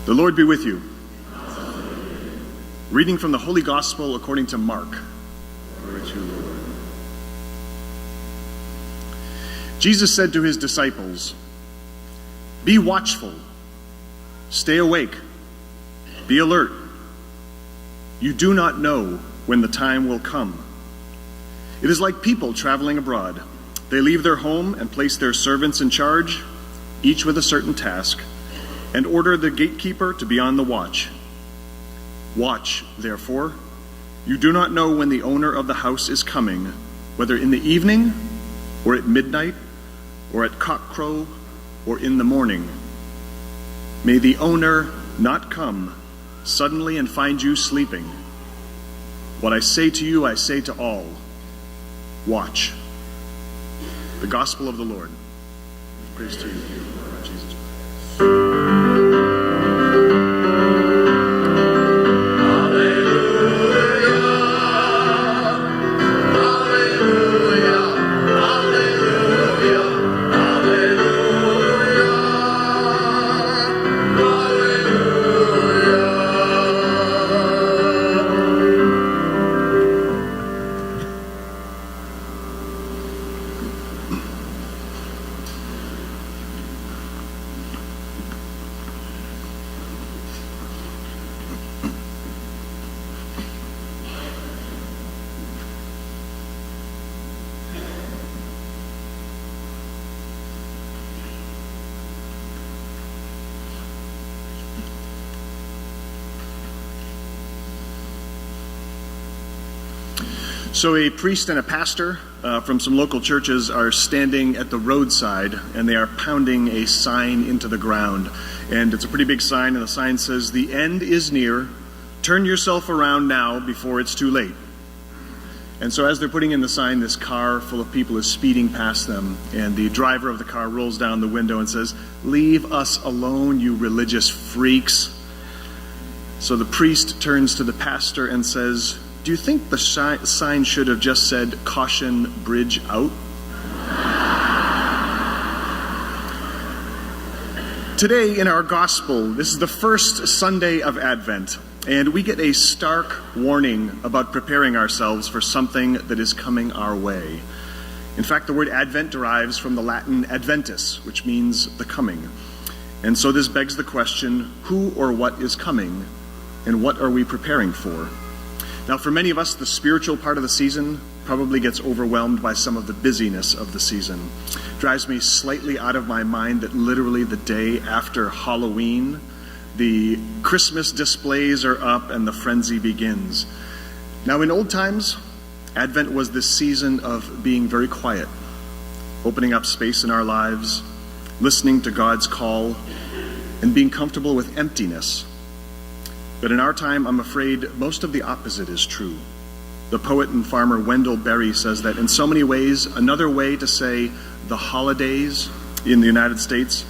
The Lord be with you. Reading from the Holy Gospel according to Mark. Glory to you, Lord. Jesus said to his disciples, "Be watchful, stay awake, be alert. You do not know when the time will come. It is like people traveling abroad. They leave their home and place their servants in charge, each with a certain task, and order the gatekeeper to be on the watch. Watch, therefore. You do not know when the owner of the house is coming, whether in the evening, or at midnight, or at cockcrow, or in the morning. May the owner not come suddenly and find you sleeping. What I say to you, I say to all. Watch." The Gospel of the Lord. Praise to you, Lord Jesus. So a priest and a pastor from some local churches are standing at the roadside, and they are pounding a sign into the ground. And it's a pretty big sign, and the sign says, "The end is near. Turn yourself around now before it's too late." And so as they're putting in the sign, this car full of people is speeding past them, and the driver of the car rolls down the window and says, "Leave us alone, you religious freaks." So the priest turns to the pastor and says, "Do you think the sign should have just said, 'Caution, bridge out'?" Today in our gospel, this is the first Sunday of Advent, and we get a stark warning about preparing ourselves for something that is coming our way. In fact, the word Advent derives from the Latin adventus, which means the coming. And so this begs the question, who or what is coming, and what are we preparing for? Now, for many of us, the spiritual part of the season probably gets overwhelmed by some of the busyness of the season. It drives me slightly out of my mind that literally the day after Halloween, the Christmas displays are up and the frenzy begins. Now, in old times, Advent was this season of being very quiet, opening up space in our lives, listening to God's call, and being comfortable with emptiness. But in our time, I'm afraid most of the opposite is true. The poet and farmer Wendell Berry says that in so many ways, another way to say the holidays in the United States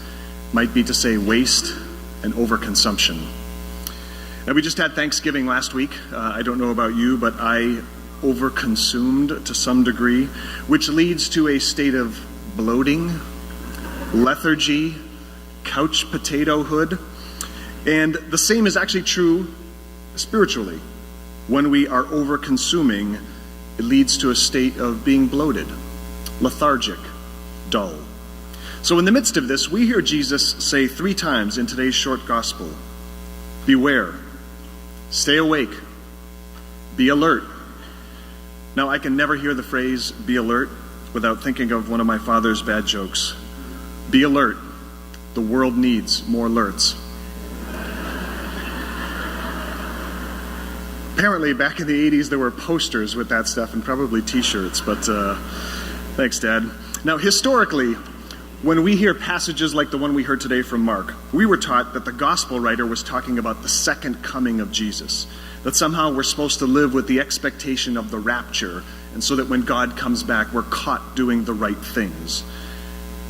might be to say waste and overconsumption. Now, we just had Thanksgiving last week. I don't know about you, but I overconsumed to some degree, which leads to a state of bloating, lethargy, couch potatohood. And the same is actually true spiritually. When we are over-consuming, it leads to a state of being bloated, lethargic, dull. So in the midst of this, we hear Jesus say 3 times in today's short gospel, beware, stay awake, be alert. Now, I can never hear the phrase be alert without thinking of one of my father's bad jokes. Be alert, the world needs more alerts. Apparently, back in the 80s, there were posters with that stuff and probably t-shirts, but thanks, Dad. Now, historically, when we hear passages like the one we heard today from Mark, we were taught that the gospel writer was talking about the second coming of Jesus, that somehow we're supposed to live with the expectation of the rapture, and so that when God comes back, we're caught doing the right things.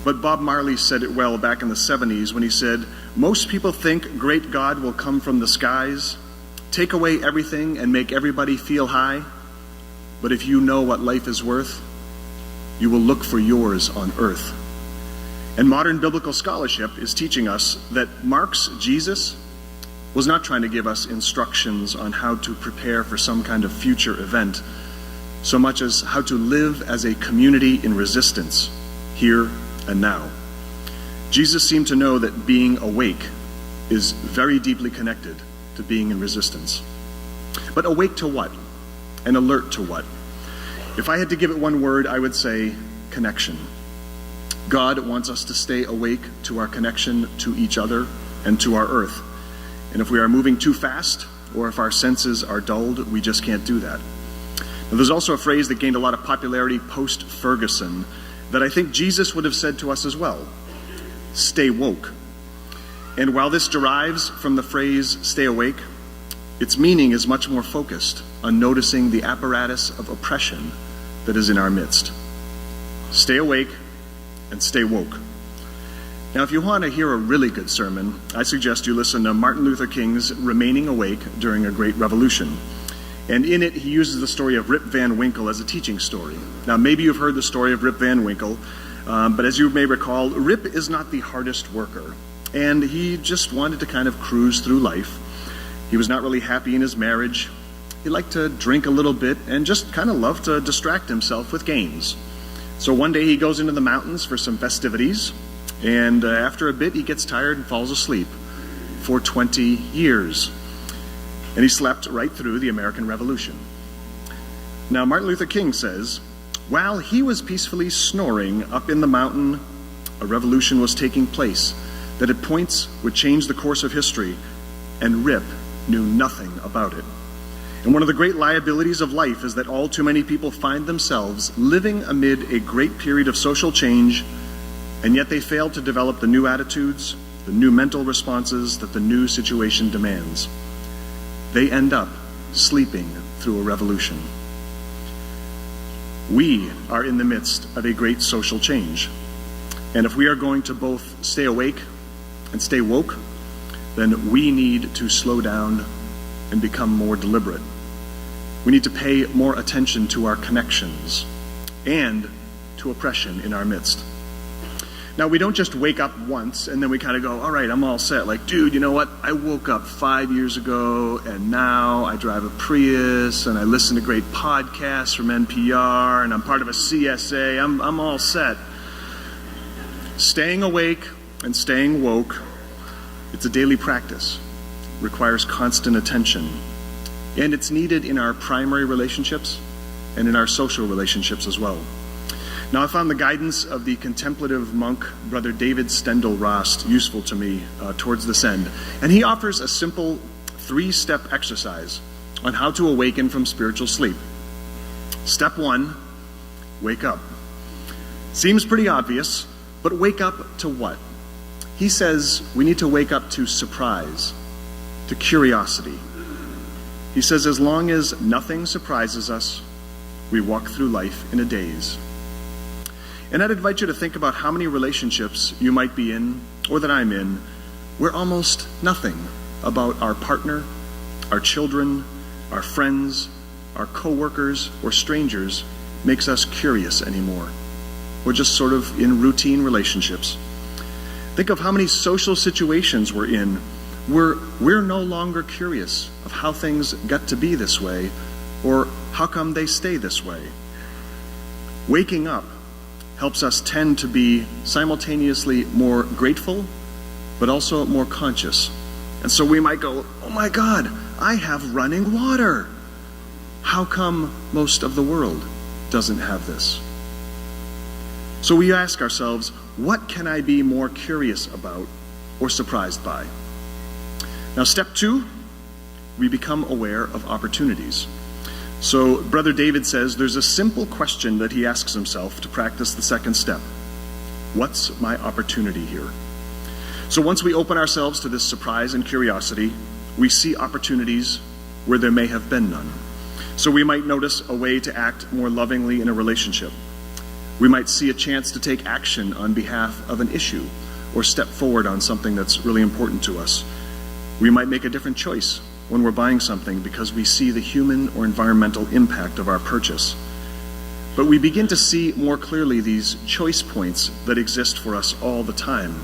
But Bob Marley said it well back in the 70s when he said, "Most people think great God will come from the skies, take away everything and make everybody feel high. But if you know what life is worth, you will look for yours on earth." And modern biblical scholarship is teaching us that Mark's Jesus was not trying to give us instructions on how to prepare for some kind of future event, so much as how to live as a community in resistance, here and now. Jesus seemed to know that being awake is very deeply connected to being in resistance. But awake to what? And alert to what? If I had to give it one word, I would say connection. God wants us to stay awake to our connection to each other and to our earth. And if we are moving too fast, or if our senses are dulled, we just can't do that. Now, there's also a phrase that gained a lot of popularity post-Ferguson that I think Jesus would have said to us as well: stay woke. And while this derives from the phrase stay awake, its meaning is much more focused on noticing the apparatus of oppression that is in our midst. Stay awake and stay woke. Now, if you want to hear a really good sermon, I suggest you listen to Martin Luther King's Remaining Awake During a Great Revolution. And in it, he uses the story of Rip Van Winkle as a teaching story. Now, maybe you've heard the story of Rip Van Winkle, but as you may recall, Rip is not the hardest worker. And he just wanted to kind of cruise through life. He was not really happy in his marriage. He liked to drink a little bit and just kind of loved to distract himself with games. So one day he goes into the mountains for some festivities, and after a bit he gets tired and falls asleep for 20 years. And he slept right through the American Revolution. Now, Martin Luther King says, while he was peacefully snoring up in the mountain, a revolution was taking place that at points would change the course of history, and Rip knew nothing about it. And one of the great liabilities of life is that all too many people find themselves living amid a great period of social change, and yet they fail to develop the new attitudes, the new mental responses that the new situation demands. They end up sleeping through a revolution. We are in the midst of a great social change. And if we are going to both stay awake and stay woke, then we need to slow down and become more deliberate. We need to pay more attention to our connections and to oppression in our midst. Now, we don't just wake up once and then we kind of go, all right, I'm all set. Like, dude, you know what? I woke up 5 years ago and now I drive a Prius and I listen to great podcasts from NPR and I'm part of a CSA. I'm all set. Staying awake and staying woke, it's a daily practice. It requires constant attention. And it's needed in our primary relationships and in our social relationships as well. Now, I found the guidance of the contemplative monk, Brother David Stendhal-Rast, useful to me towards this end. And he offers a simple 3-step exercise on how to awaken from spiritual sleep. Step 1, wake up. Seems pretty obvious, but wake up to what? He says we need to wake up to surprise, to curiosity. He says as long as nothing surprises us, we walk through life in a daze. And I'd invite you to think about how many relationships you might be in, or that I'm in, where almost nothing about our partner, our children, our friends, our coworkers, or strangers makes us curious anymore. We're just sort of in routine relationships. Think of how many social situations we're in where we're no longer curious of how things got to be this way or how come they stay this way. Waking up helps us tend to be simultaneously more grateful but also more conscious. And so we might go, oh my God, I have running water. How come most of the world doesn't have this? So we ask ourselves, what can I be more curious about or surprised by? Now, step 2, we become aware of opportunities. So Brother David says there's a simple question that he asks himself to practice the second step. What's my opportunity here? So once we open ourselves to this surprise and curiosity, we see opportunities where there may have been none. So we might notice a way to act more lovingly in a relationship. We might see a chance to take action on behalf of an issue or step forward on something that's really important to us. We might make a different choice when we're buying something because we see the human or environmental impact of our purchase. But we begin to see more clearly these choice points that exist for us all the time,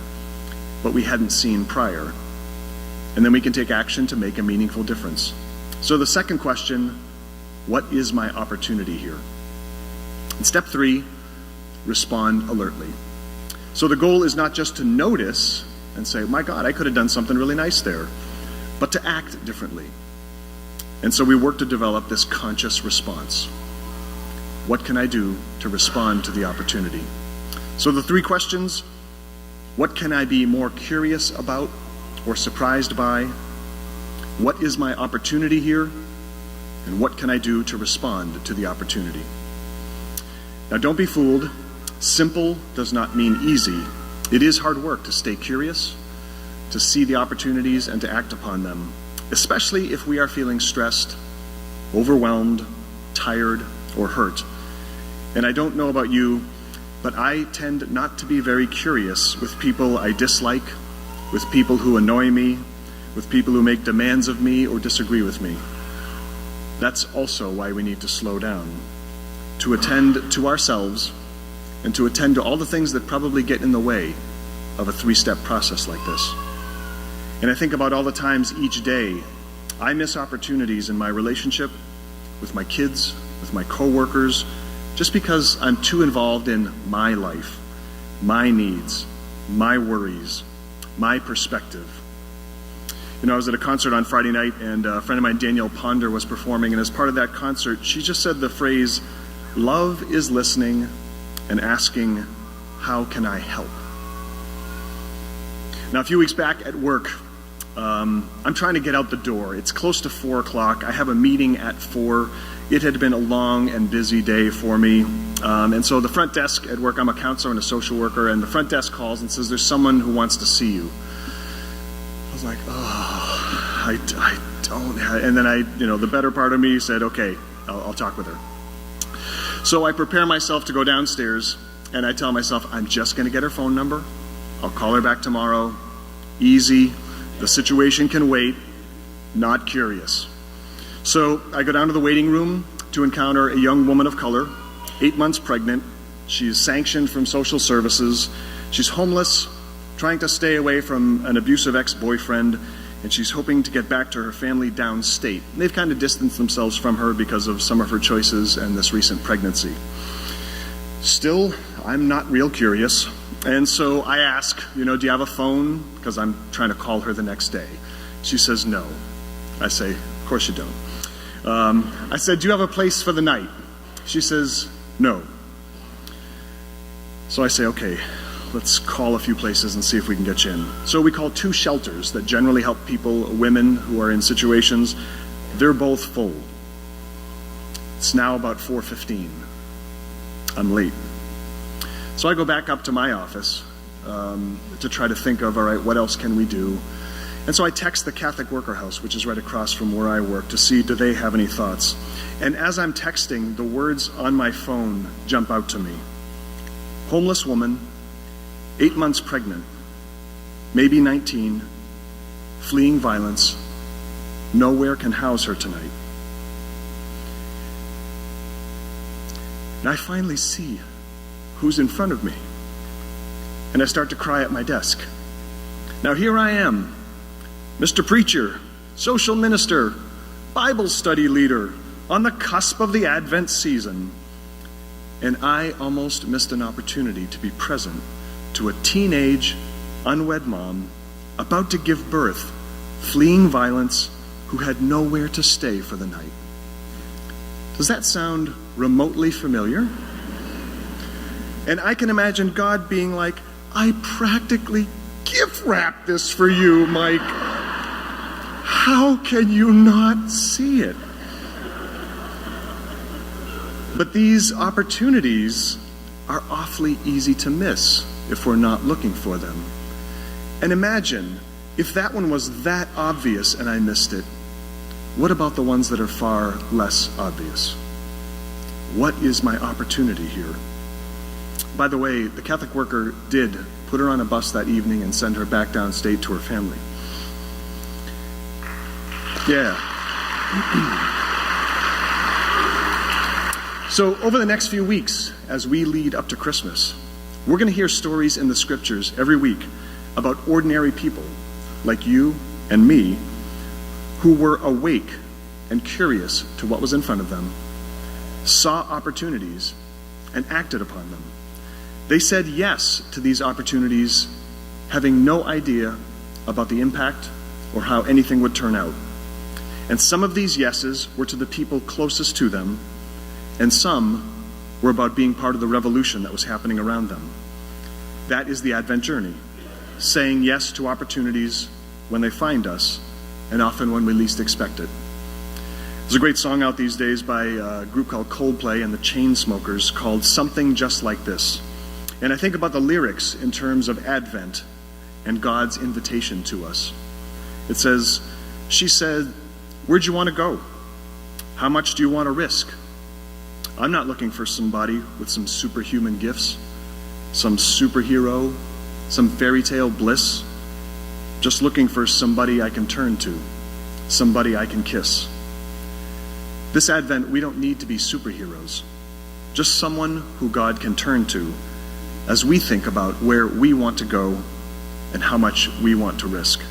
but we hadn't seen prior. And then we can take action to make a meaningful difference. So the second question, what is my opportunity here? And step 3, respond alertly. So the goal is not just to notice and say, my God, I could have done something really nice there, but to act differently. And so we work to develop this conscious response. What can I do to respond to the opportunity? So the 3 questions, what can I be more curious about or surprised by? What is my opportunity here? And what can I do to respond to the opportunity? Now don't be fooled. Simple does not mean easy. It is hard work to stay curious, to see the opportunities and to act upon them, especially if we are feeling stressed, overwhelmed, tired, or hurt. And I don't know about you, but I tend not to be very curious with people I dislike, with people who annoy me, with people who make demands of me or disagree with me. That's also why we need to slow down, to attend to ourselves and to attend to all the things that probably get in the way of a 3-step process like this. And I think about all the times each day I miss opportunities in my relationship with my kids, with my coworkers, just because I'm too involved in my life, my needs, my worries, my perspective. You know, I was at a concert on Friday night, and a friend of mine, Danielle Ponder, was performing, and as part of that concert, she just said the phrase, "Love is listening and asking, how can I help?" Now, a few weeks back at work, I'm trying to get out the door. It's close to 4 o'clock. I have a meeting at 4. It had been a long and busy day for me. And so the front desk at work, I'm a counselor and a social worker, and the front desk calls and says, there's someone who wants to see you. I was like, I don't have, and then the better part of me said, okay, I'll talk with her. So I prepare myself to go downstairs, and I tell myself, I'm just going to get her phone number. I'll call her back tomorrow. Easy. The situation can wait. Not curious. So I go down to the waiting room to encounter a young woman of color, 8 months pregnant. She's sanctioned from social services. She's homeless, trying to stay away from an abusive ex-boyfriend, and she's hoping to get back to her family downstate. And they've kind of distanced themselves from her because of some of her choices and this recent pregnancy. Still, I'm not real curious. And so I ask, do you have a phone? Because I'm trying to call her the next day. She says no. I say, of course you don't. I said, do you have a place for the night? She says, no. So I say, okay, let's call a few places and see if we can get you in. So we call 2 shelters that generally help people, women who are in situations. They're both full. It's now about 4:15. I'm late. So I go back up to my office to try to think of, all right, what else can we do? And so I text the Catholic Worker House, which is right across from where I work, to see, do they have any thoughts? And as I'm texting, the words on my phone jump out to me. Homeless woman, 8 months pregnant, maybe 19, fleeing violence, nowhere can house her tonight. And I finally see who's in front of me. And I start to cry at my desk. Now here I am, Mr. Preacher, social minister, Bible study leader, on the cusp of the Advent season. And I almost missed an opportunity to be present to a teenage, unwed mom about to give birth, fleeing violence, who had nowhere to stay for the night. Does that sound remotely familiar? And I can imagine God being like, I practically gift wrapped this for you, Mike. How can you not see it? But these opportunities are awfully easy to miss if we're not looking for them. And imagine if that one was that obvious and I missed it. What about the ones that are far less obvious? What is my opportunity here? By the way, the Catholic worker did put her on a bus that evening and send her back downstate to her family. Yeah. So over the next few weeks, as we lead up to Christmas, we're going to hear stories in the scriptures every week about ordinary people like you and me, who were awake and curious to what was in front of them, saw opportunities, and acted upon them. They said yes to these opportunities, having no idea about the impact or how anything would turn out. And some of these yeses were to the people closest to them, and some were about being part of the revolution that was happening around them. That is the Advent journey, saying yes to opportunities when they find us, and often when we least expect it. There's a great song out these days by a group called Coldplay and the Chainsmokers called Something Just Like This. And I think about the lyrics in terms of Advent and God's invitation to us. It says, she said, "Where'd you want to go? How much do you want to risk? I'm not looking for somebody with some superhuman gifts, some superhero, some fairy tale bliss. Just looking for somebody I can turn to, somebody I can kiss." This Advent, we don't need to be superheroes, just someone who God can turn to as we think about where we want to go and how much we want to risk.